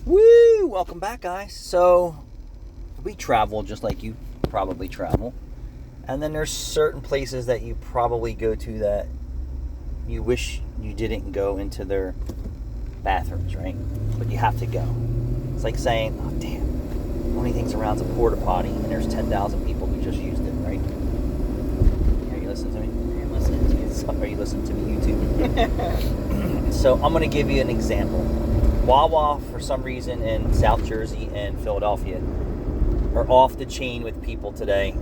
Woo! Welcome back, guys. So, we travel just like you probably travel. And then there's certain places that you probably go to that you wish you didn't go into their bathrooms, right? But you have to go. It's like saying, oh, damn, only thing's around is a porta potty, and there's 10,000 people who just used it, right? Are you listening to me? I'm listening to you. Are you listening to me, YouTube? So, I'm going to give you an example. Wawa, for some reason, in South Jersey and Philadelphia are off the chain with people today,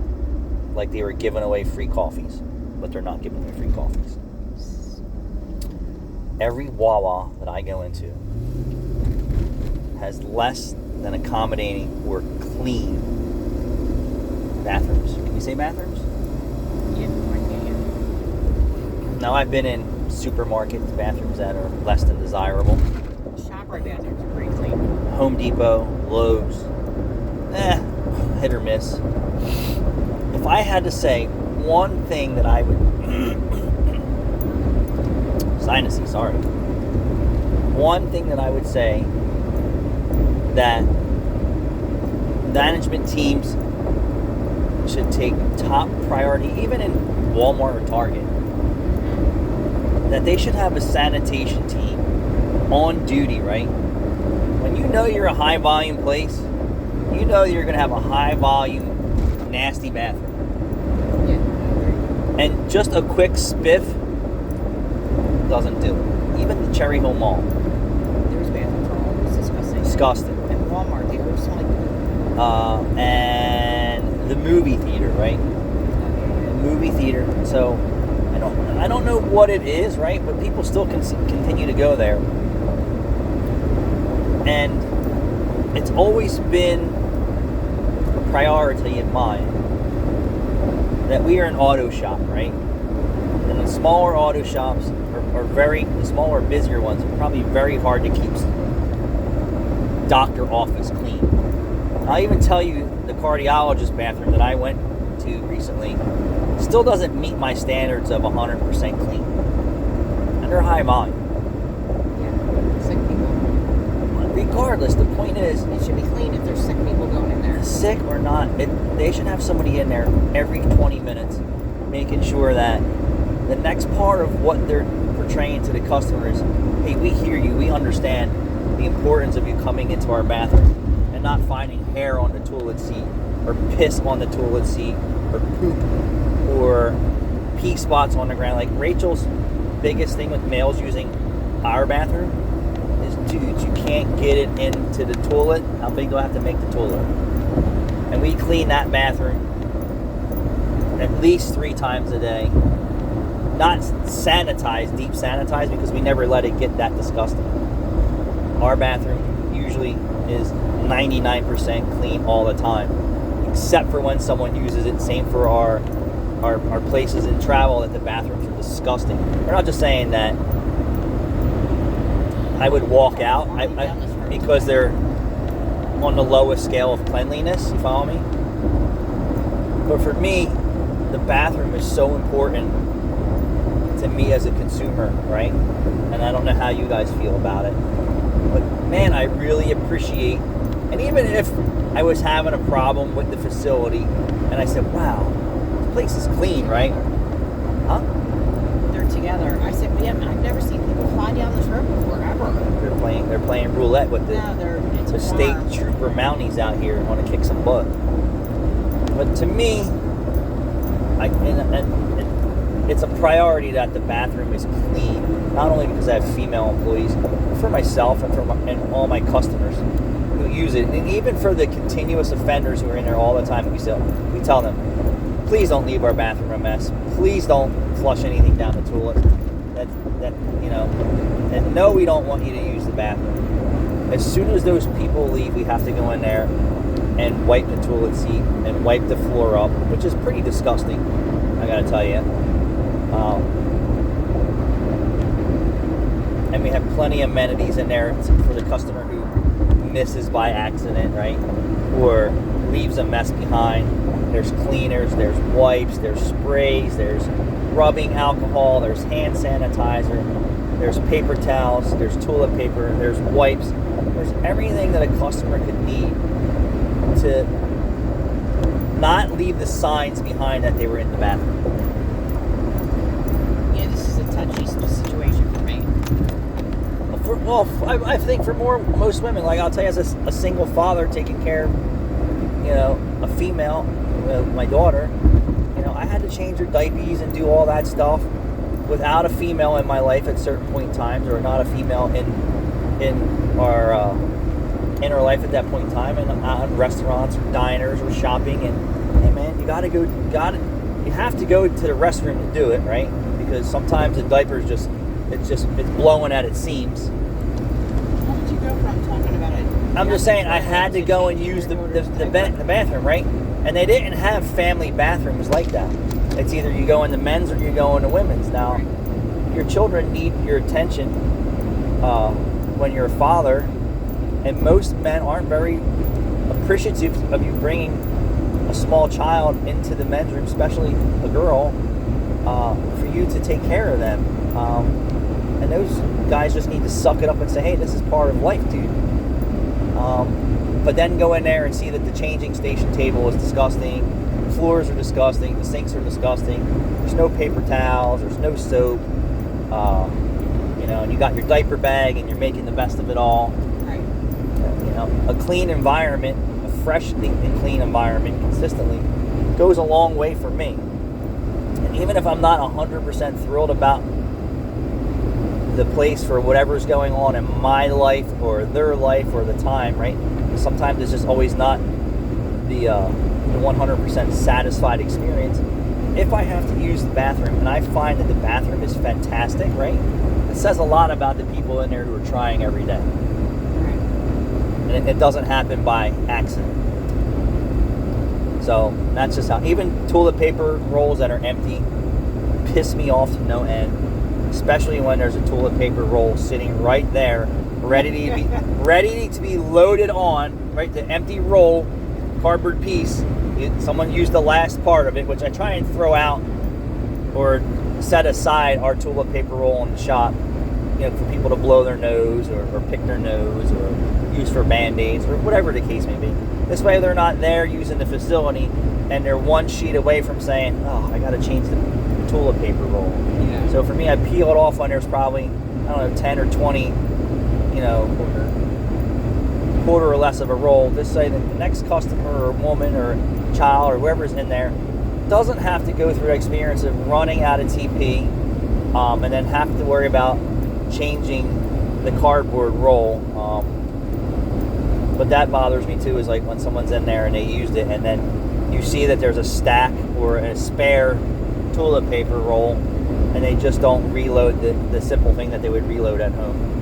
like they were giving away free coffees, but they're not giving away free coffees. Every Wawa that I go into has less than accommodating or clean bathrooms. Can you say bathrooms? Yeah, I can. Now, I've been in supermarkets, bathrooms that are less than desirable. ShopRite bathrooms are pretty clean. Home Depot, Lowe's, hit or miss. If I had to say one thing that I would sinusy, sorry. One thing that I would say that management teams should take top priority, even in Walmart or Target, that they should have a sanitation team on duty, right? When you know you're a high volume place, you know you're going to have a high volume nasty bathroom. Yeah. And just a quick spiff doesn't do it. Even the Cherry Hill Mall. There's bathrooms are always disgusting. Disgusting. And Walmart, they always smell like poop. And the movie theater, right? The movie theater. So I don't know what it is, right? But people still continue to go there. And it's always been a priority in mine that we are an auto shop, right? And the smaller auto shops the smaller, busier ones are probably very hard to keep doctor office clean. I'll even tell you the cardiologist bathroom that I went to recently still doesn't meet my standards of 100% clean. And they're high volume. Yeah. Sick people. Regardless, the point is, It should be clean if there's sick people going in there. sick or not, they should have somebody in there every 20 minutes making sure that the next part of what they're portraying to the customer is, hey, we hear you, we understand the importance of you coming into our bathroom and not finding hair on the toilet seat or piss on the toilet seat or poop or pee spots on the ground. Like Rachel's biggest thing with males using our bathroom is, dude, you can't get it into the toilet. How big do I have to make the toilet? And we clean that bathroom at least 3 times a day. Not sanitized, deep sanitized, because we never let it get that disgusting. Our bathroom usually is 99% clean all the time, except for when someone uses it. Same for our places in travel that the bathrooms are disgusting. We're not just saying that I would walk out because they're on the lowest scale of cleanliness, you follow me? But for me, the bathroom is so important to me as a consumer, right? And I don't know how you guys feel about it, but man, I really appreciate, and even if I was having a problem with the facility and I said, wow, this place is clean, right? Huh? They're together. I said, yeah, I've never seen people fly down this road before, ever. They're playing roulette with the state farm. trooper Mounties out here and want to kick some butt. But to me, it's a priority that the bathroom is clean, not only because I have female employees, but for myself and and all my customers who use it, and even for the continuous offenders who are in there all the time. We tell them, please don't leave our bathroom a mess. Please don't flush anything down the toilet. And no, we don't want you to use the bathroom. As soon as those people leave, we have to go in there and wipe the toilet seat and wipe the floor up, which is pretty disgusting, I gotta tell you. And we have plenty of amenities in there for the customer who misses by accident, right? Or leaves a mess behind. There's cleaners, there's wipes, there's sprays, there's rubbing alcohol, there's hand sanitizer, there's paper towels, there's toilet paper, there's wipes. There's everything that a customer could need to not leave the signs behind that they were in the bathroom. Yeah, this is a touchy situation for me. I think for most women, like I'll tell you, as a single father taking care of, a female, my daughter, I had to change her diapers and do all that stuff without a female in my life at certain point in times, or not a female in our life at that point in time, and on restaurants or diners or shopping. And hey man, you have to go to the restroom to do it, right? Because sometimes the diaper's it's blowing at its seams. How did you go from talking about it? I'm just saying I had to go and use the bathroom, right? And they didn't have family bathrooms like that. It's either you go in the men's or you go in the women's. Now, your children need your attention when you're a father, and most men aren't very appreciative of you bringing a small child into the men's room, especially a girl, for you to take care of them. And those guys just need to suck it up and say, hey, this is part of life, dude. But then go in there and see that the changing station table is disgusting, the floors are disgusting, the sinks are disgusting, there's no paper towels, there's no soap, and you got your diaper bag and you're making the best of it all. Right. A clean environment, a fresh and clean environment consistently goes a long way for me. And even if I'm not 100% thrilled about the place for whatever's going on in my life or their life or the time, right? Sometimes it's just always not the 100% satisfied experience. If I have to use the bathroom and I find that the bathroom is fantastic, right? It says a lot about the people in there who are trying every day. Right. And it doesn't happen by accident. So that's just how, even toilet paper rolls that are empty piss me off to no end. Especially when there's a toilet paper roll sitting right there, ready to be loaded on, right? The empty roll, cardboard piece. Someone used the last part of it, which I try and throw out or set aside our toilet paper roll in the shop, for people to blow their nose or pick their nose or use for Band-Aids or whatever the case may be. This way they're not there using the facility and they're one sheet away from saying, oh, I got to change the toilet paper roll. Yeah. So for me, I peel it off when there's probably, 10 or 20, quarter or less of a roll. This way that the next customer or woman or child or whoever's in there doesn't have to go through the experience of running out of TP and then have to worry about changing the cardboard roll. But that bothers me too, is like when someone's in there and they used it and then you see that there's a stack or a spare toilet paper roll and they just don't reload the simple thing that they would reload at home.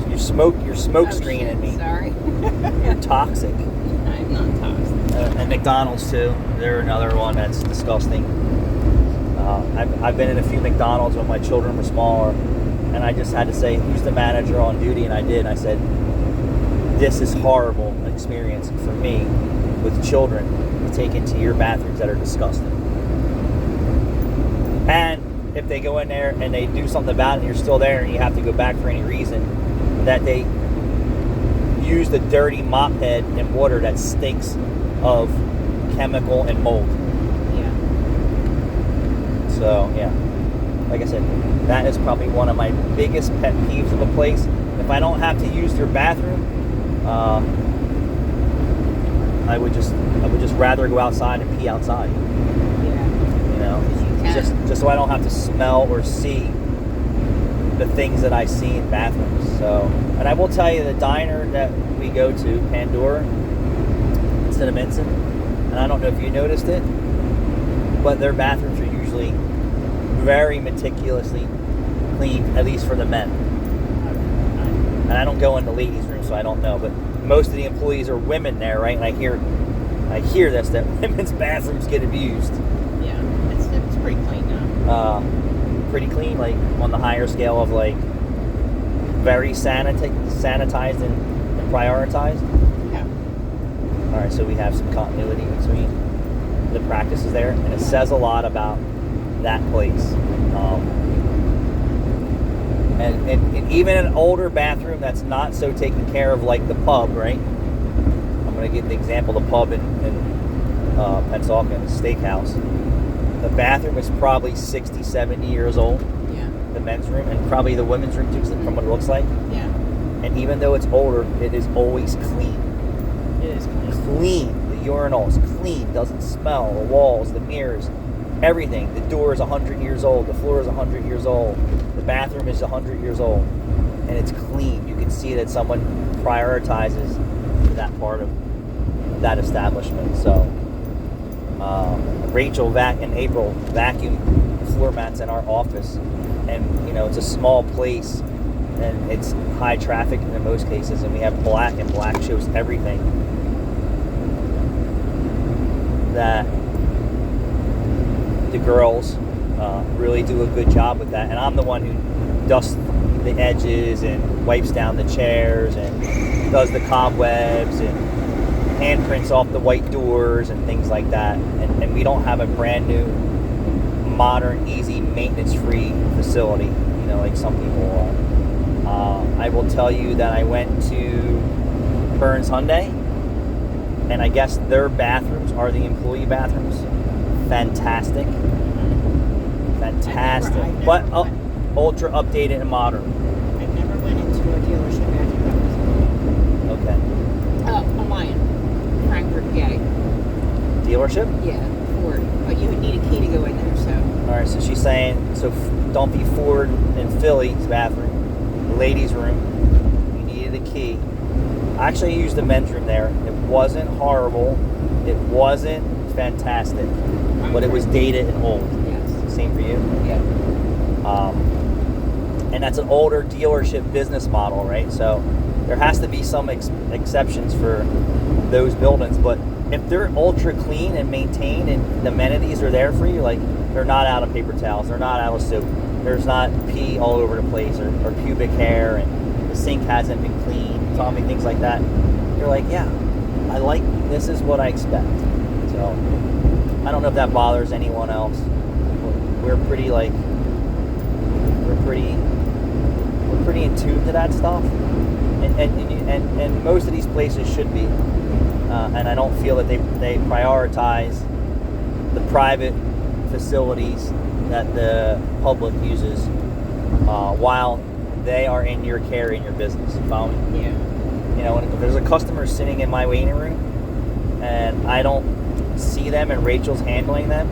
You're smoke screening me. Sorry. You're toxic. I'm not toxic. And McDonald's too. They're another one that's disgusting. I've been in a few McDonald's when my children were smaller, and I just had to say, who's the manager on duty? And I did. And I said, this is horrible experience for me with children to take into your bathrooms that are disgusting. And if they go in there and they do something about it and you're still there and you have to go back for any reason, that they use the dirty mop head and water that stinks of chemical and mold. Yeah. So, yeah. Like I said, that is probably one of my biggest pet peeves of a place. If I don't have to use their bathroom, I would just rather go outside and pee outside. Yeah. Just so I don't have to smell or see the things that I see in bathrooms. So, and I will tell you, the diner that we go to, Pandora, instead of Minson, and I don't know if you noticed it, but their bathrooms are usually very meticulously clean, at least for the men. And I don't go in the ladies' room, so I don't know, but most of the employees are women there, right? And I hear this, that women's bathrooms get abused. Yeah, it's pretty clean now. Pretty clean, like on the higher scale of like very sanitized and prioritized. Yeah. All right, so we have some continuity between the practices there, and it says a lot about that place. And even an older bathroom that's not so taken care of, like the pub, right? I'm going to give the example, the pub in Pennsauken, steakhouse. The bathroom is probably 60, 70 years old. Yeah. The men's room, and probably the women's room too, from what it looks like. Yeah. And even though it's older, it is always clean. It is clean. Clean. The urinal is clean, doesn't smell. The walls, the mirrors, everything. The door is 100 years old. The floor is 100 years old. The bathroom is 100 years old. And it's clean. You can see that someone prioritizes that part of that establishment. So, Rachel and April vacuum floor mats in our office. And, it's a small place. And it's high traffic in most cases. And we have black, and black shows everything. That the girls really do a good job with that, and I'm the one who dusts the edges and wipes down the chairs and does the cobwebs and handprints off the white doors and things like that. And we don't have a brand new, modern, easy, maintenance-free facility, like some people are. I will tell you that I went to Burns Hyundai, and I guess their bathrooms are the employee bathrooms. Fantastic. But ultra updated and modern. I never went into a dealership bathroom. Okay. On mine. Frankfurt, PA. Dealership? Yeah, Ford. But you would need a key to go in there, so. Alright, so she's saying, don't be Ford in Philly's bathroom, the ladies' room. You needed a key. I actually used the men's room there. It wasn't horrible. It wasn't fantastic. But it was dated and old. Yes. Same for you? Yeah. And that's an older dealership business model, right? So there has to be some exceptions for those buildings. But if they're ultra clean and maintained and the amenities are there for you, like they're not out of paper towels, they're not out of soap, there's not pee all over the place or pubic hair, and the sink hasn't been cleaned, things like that, you're like, yeah, this is what I expect. So I don't know if that bothers anyone else. We're pretty in tune to that stuff, and most of these places should be. And I don't feel that they prioritize the private facilities that the public uses while they are in your care, in your business. You follow me? Yeah. If there's a customer sitting in my waiting room and I don't see them and Rachel's handling them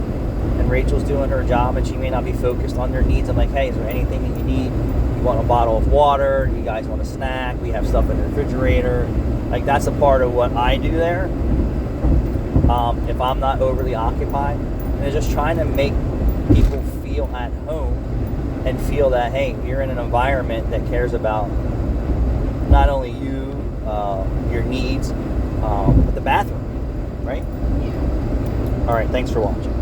and Rachel's doing her job and she may not be focused on their needs, I'm like, hey, is there anything that you need? You want a bottle of water? You guys want a snack? We have stuff in the refrigerator. Like, that's a part of what I do there. If I'm not overly occupied, and just trying to make people feel at home and feel that, hey, you're in an environment that cares about not only you, your needs, but the bathroom, right? Yeah. All right, thanks for watching.